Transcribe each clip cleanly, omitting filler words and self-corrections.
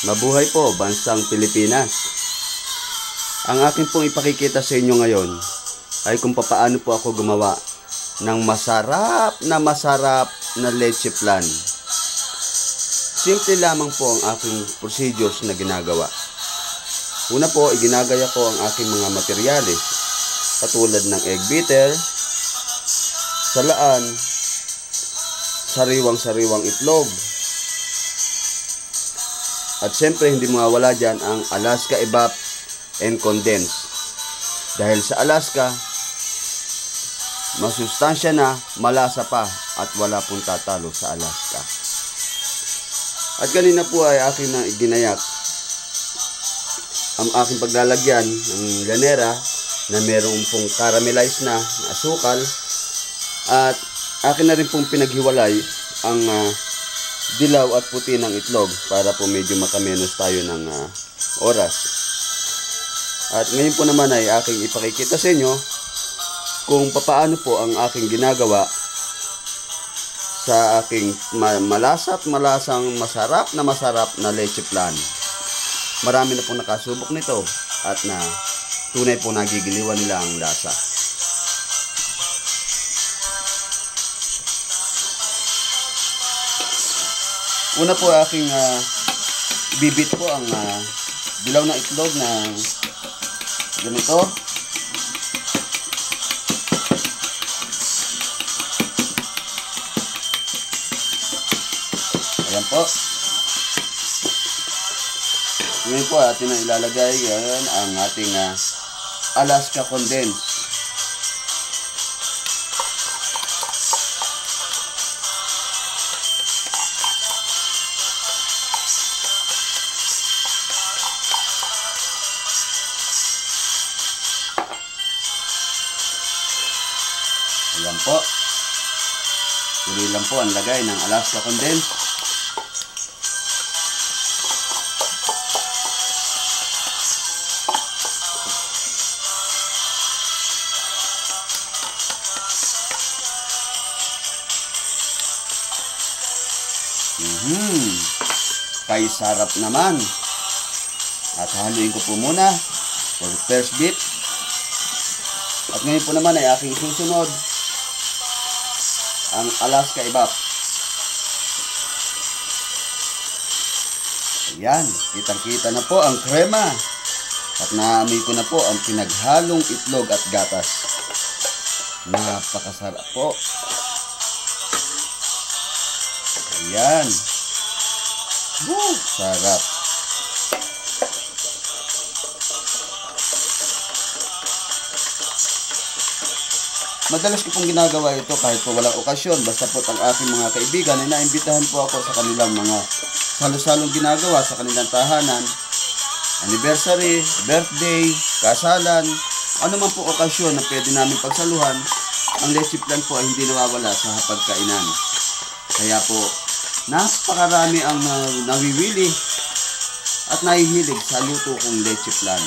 Mabuhay po, bansang Pilipinas. Ang akin pong ipakikita sa inyo ngayon ay kung paano po ako gumawa ng masarap na leche flan. Simple lamang po ang aking procedures na ginagawa. Una po, iginagaya ko ang aking mga materyales katulad ng egg beater, salaan, sariwang itlog, at syempre hindi mawawala dyan ang Alaska Evap and Condense. Dahil sa Alaska, masustansya na, malasa pa, at wala pong tatalo sa Alaska. At kanina po ay akin na iginayak ang aking paglalagyan ng lanera na merong pong caramelized na asukal, at akin na rin pong pinaghiwalay ang dilaw at puti ng itlog para po medyo makamenos tayo ng oras. At ngayon po naman ay aking ipakikita sa inyo kung paano po ang aking ginagawa sa aking malasang masarap na leche flan. Marami na po nakasubok nito at na tunay po nagigiliwan nila ang lasa. Una po aking bibit po ang dilaw na itlog na ganito. Ayan po. Ngayon po atin na ilalagay yan ang ating Alaska Condense. Ayan po. Tuloy lang po ang lagay ng Alaska Condense. Kay sarap naman. At haluin ko po muna for the first bit. At ngayon po naman ay aking susunod ang Alaska Evap. Ayan, kitang-kita na po ang krema. At naamoy ko na po ang pinaghalong itlog at gatas. Napakasarap po. Ayan. Woo! Sarap. Madalas ko pong ginagawa ito kahit po walang okasyon. Basta po ang aking mga kaibigan ay naimbitahan po ako sa kanilang mga salo-salong ginagawa sa kanilang tahanan. Anniversary, birthday, kasalan, ano man po okasyon na pwede namin pagsaluhan, ang leche flan po ay hindi nawawala sa hapagkainan. Kaya po, napakarami ang nawiwili at nahihilig sa luto kong leche flan.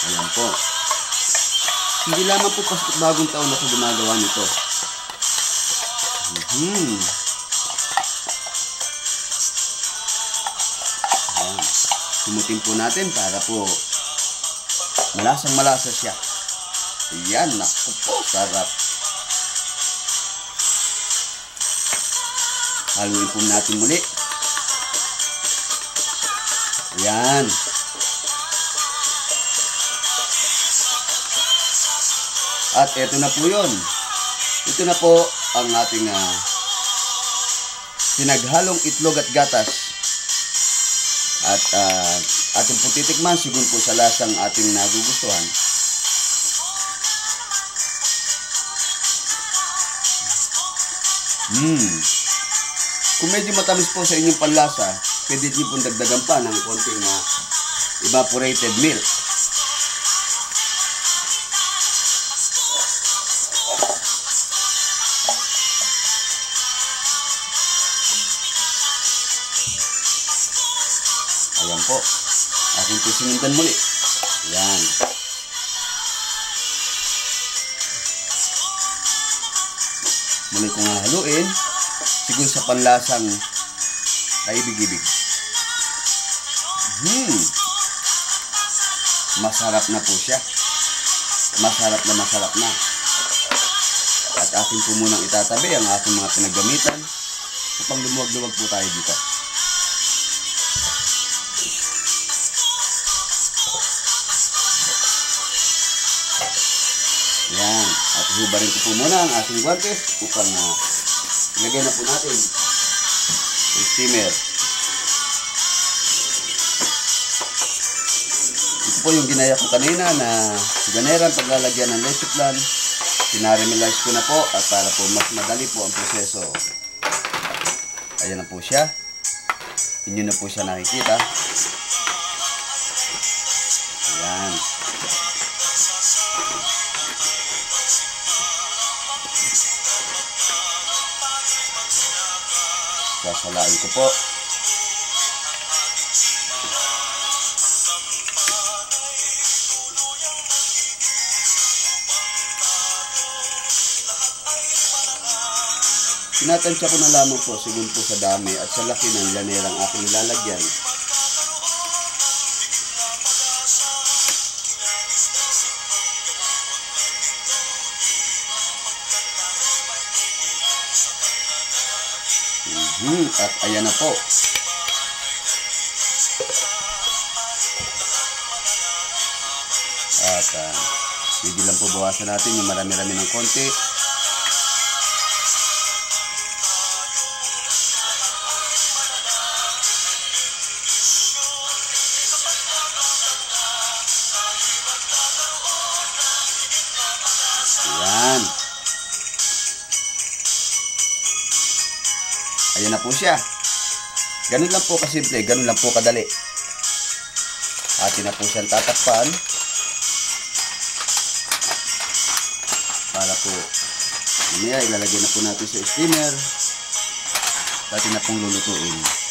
Ayan po. Hindi lamang po paskot bagong taon ako gumagawa nito. Ayan. Sumutin po natin para po malasang-malasa siya. Ayan, naku po, sarap. Haluin po natin muli. Ayan. At eto na po yun. Ito na po ang ating pinaghalong itlog at gatas. At ating po titikman siguro po sa lasang ating nagugustuhan. Kung medyo matamis po sa inyong panlasa, pwede niyo pong dagdagan pa ng konting evaporated milk. Ayan po. Aking po sinundan muli. Ayan. Muli ko nga haluin. siguro sa panlasang kaibig-ibig. Masarap na po siya. Masarap na. At akin po munang itatabi ang aking mga pinaggamitan upang lumuwag-luwag po tayo dito. Yan. At hubarin ko po muna ang ating guantes upang ilagay na po natin yung steamer. Ito po yung ginaya ko kanina na ganerang paglalagyan ng leche flan. Pinarimelize ko na po at para po mas madali po ang proseso. Ayan na po siya. Inyo na po siya nakikita. Ayan. Sasalain ko po. Tinatansya ko na lamang po sigun po sa dami at sa laki ng lanerang aking nilalagyan. At ayan na po. At medyo lang po bawasan natin yung marami-rami ng konti. Ayan. Ayan na po siya. Ganun lang po kasimple, ganun lang po kadali. Atin na po siyang tatakpan. Para po, mamaya ilalagay na po natin sa steamer. Atin na pong lulutuin.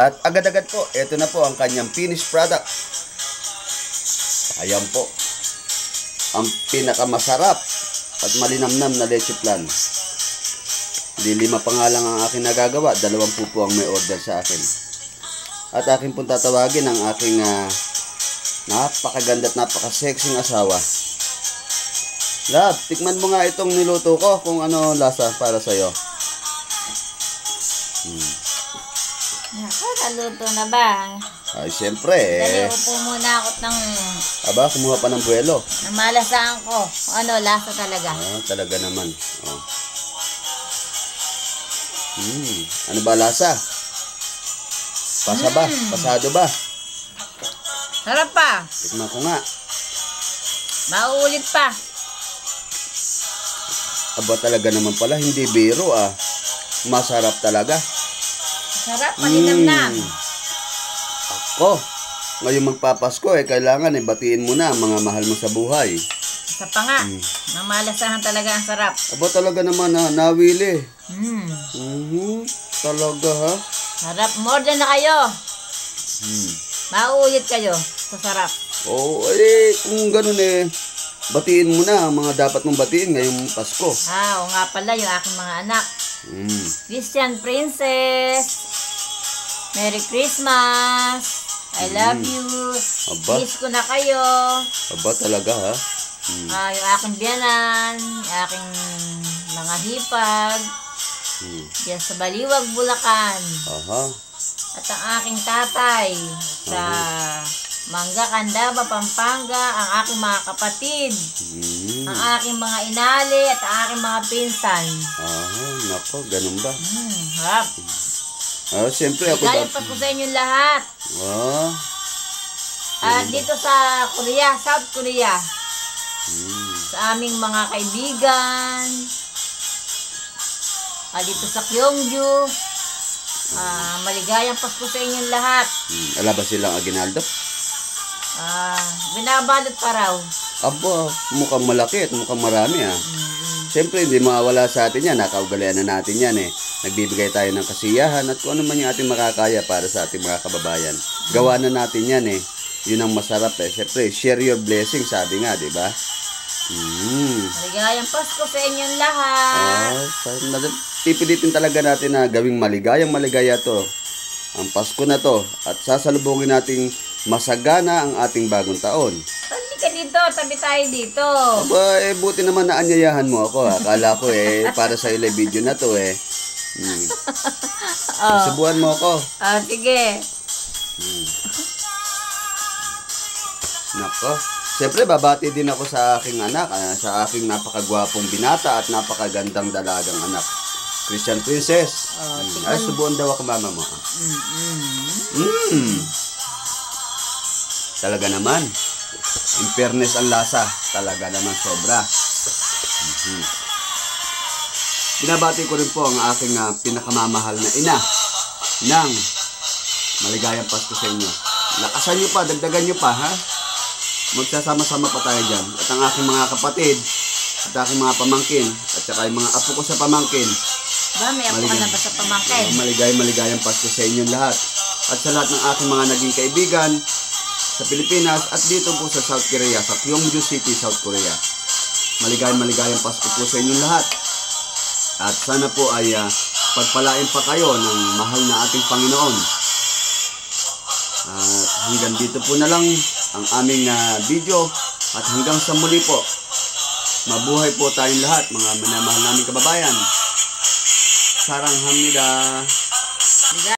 At agad-agad po, ito na po ang kanyang finished product. Ayan po. Ang pinakamasarap at malinamnam na leche flan. Hindi 5 pa nga lang ang aking nagagawa. 2 po ang may order sa akin. At aking pong tatawagin ang aking napakaganda at napakasexing asawa. Love, tikman mo nga itong niluto ko kung ano lasa para sa'yo. Nakaluto na ba? Ay, siyempre Dali, upo muna ako ng... Aba, kumuha pa ng buwelo. Namalasaan ko. Ano, lasa talaga. Talaga naman. Oh. Ano ba lasa? Pasa ba? Pasado ba? Sarap pa. Tikman ko nga. Mauulit pa. Aba, talaga naman pala. Hindi biro Masarap talaga. Sarap, malinamnam. Ako, ngayon magpapasko kailangan batiin mo na ang mga mahal mo sa buhay. Isa pa nga. Namalasahan talaga ang sarap. Aba, talaga naman nawili. Talaga Sarap. More na kayo. Mauulit kayo sa sarap. Oo, kung ganun batiin mo na ang mga dapat mong batiin ngayong Pasko. Oo nga pala, yung aking mga anak. Christian Princess, Merry Christmas, I love you, Aba. miss ko na kayo. Aba, talaga Yung aking biyanan, yung aking mga hipag, diyan sa Baliwag, Bulacan. At ang aking tatay sa Mangga, Candaba, Pampanga, ang aking mga kapatid, ang aking mga inali at ang aking mga pinsan. Nako, ganun ba? Harap. Siyempre ako Galing pa po sa inyong lahat. At dito sa Korea, South Korea, sa aming mga kaibigan, dito sa Gyeongju, maligayang Pasko sa inyong lahat. Ala ba silang aginaldo? Binabalot pa raw. Aba, mukhang malaki at mukhang marami Siyempre, hindi mawawala sa atin yan. Nakaugalian na natin yan Nagbibigay tayo ng kasiyahan at kung ano man yung ating makakaya para sa ating mga kababayan. Gawa na natin yan Yun ang masarap Siyempre, share your blessing, sabi nga, di ba? Maligayang Pasko sa inyong lahat. Pipilitin talaga natin na gawing maligaya to. Ang Pasko na to. At sasalubungin nating masagana ang ating bagong taon. Tabi ka dito, tabi tayo dito. Aba, buti naman na anyayahan mo ako. Akala ko para sa ile video na to Subuhan mo ako. Sige. Nako. Siyempre, babati din ako sa aking anak, sa aking napakagwapong binata at napakagandang dalagang anak. Christian Princess. Subuhan daw ako mama mo. Talaga naman. In fairness ang lasa. Talaga naman sobra. Binabati ko rin po ang aking pinakamamahal na ina ng maligayang Pasko sa inyo. Lakasan nyo pa, dagdagan nyo pa, Magsasama-sama pa tayo dyan. At ang aking mga kapatid, at aking mga pamangkin, at saka yung mga apo ko sa pamangkin. Ba, may apo ka na ba sa pamangkin? Maligayang Pasko sa inyong lahat. At sa lahat ng aking mga naging kaibigan sa Pilipinas at dito po sa South Korea, sa Gyeongju City, South Korea. Maligayang Pasko po sa inyong lahat. At sana po ay pagpalain pa kayo ng mahal na ating Panginoon. At hanggang dito po na lang ang aming video at hanggang sa muli po. Mabuhay po tayong lahat, mga minamahal naming kababayan. Saranghamnida.